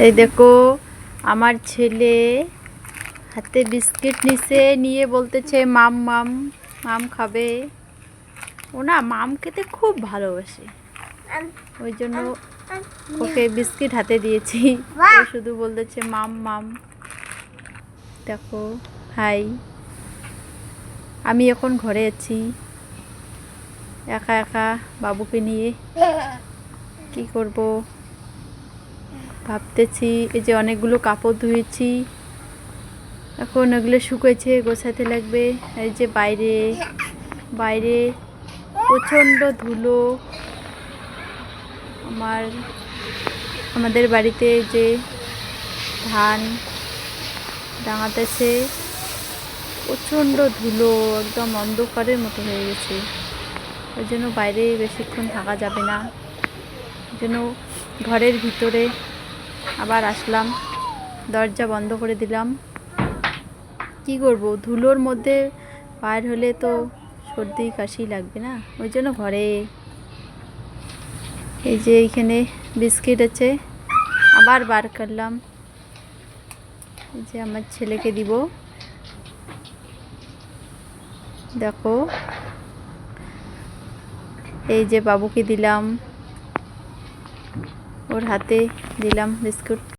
এই দেখো আমার ছেলে হাতে বিস্কিট নিছে, নিয়ে বলতেছে মাম মাম মাম খাবে। ও না মাম খেতে খুব ভালোবাসে, ওই জন্য ওকে বিস্কিট হাতে দিয়েছি। ও শুধু বলতেছে মাম মাম। দেখো হাই, আমি এখন ঘরে আছি একা একা বাবুকে নিয়ে, কি করব ভাবতেছি। এই যে অনেকগুলো কাপড় ধুয়েছি, এখন ওগুলো শুকাইছে, গোছাতে লাগবে। এই যে বাইরে বাইরে প্রচণ্ড ধুলো। আমাদের বাড়িতে যে ধান ডাঙাতেছে, প্রচণ্ড ধুলো, একদম অন্ধকারের মতো হয়ে গেছে। ওই জন্য বাইরে বেশিক্ষণ থাকা যাবে না, ওই জন্য ঘরের ভিতরে আবার আসলাম, দরজা বন্ধ করে দিলাম। কি করব, ধুলোর মধ্যে বাইর হলে তো সর্দি কাশি লাগবে না, ওই জন্য ঘরে। এই যে এইখানে বিস্কিট আছে, আবার বার করলাম। এই যে আমার ছেলেকে দিব, দেখো এই যে বাবুকে দিলাম, ওর হাতে দিলাম বিস্কুট।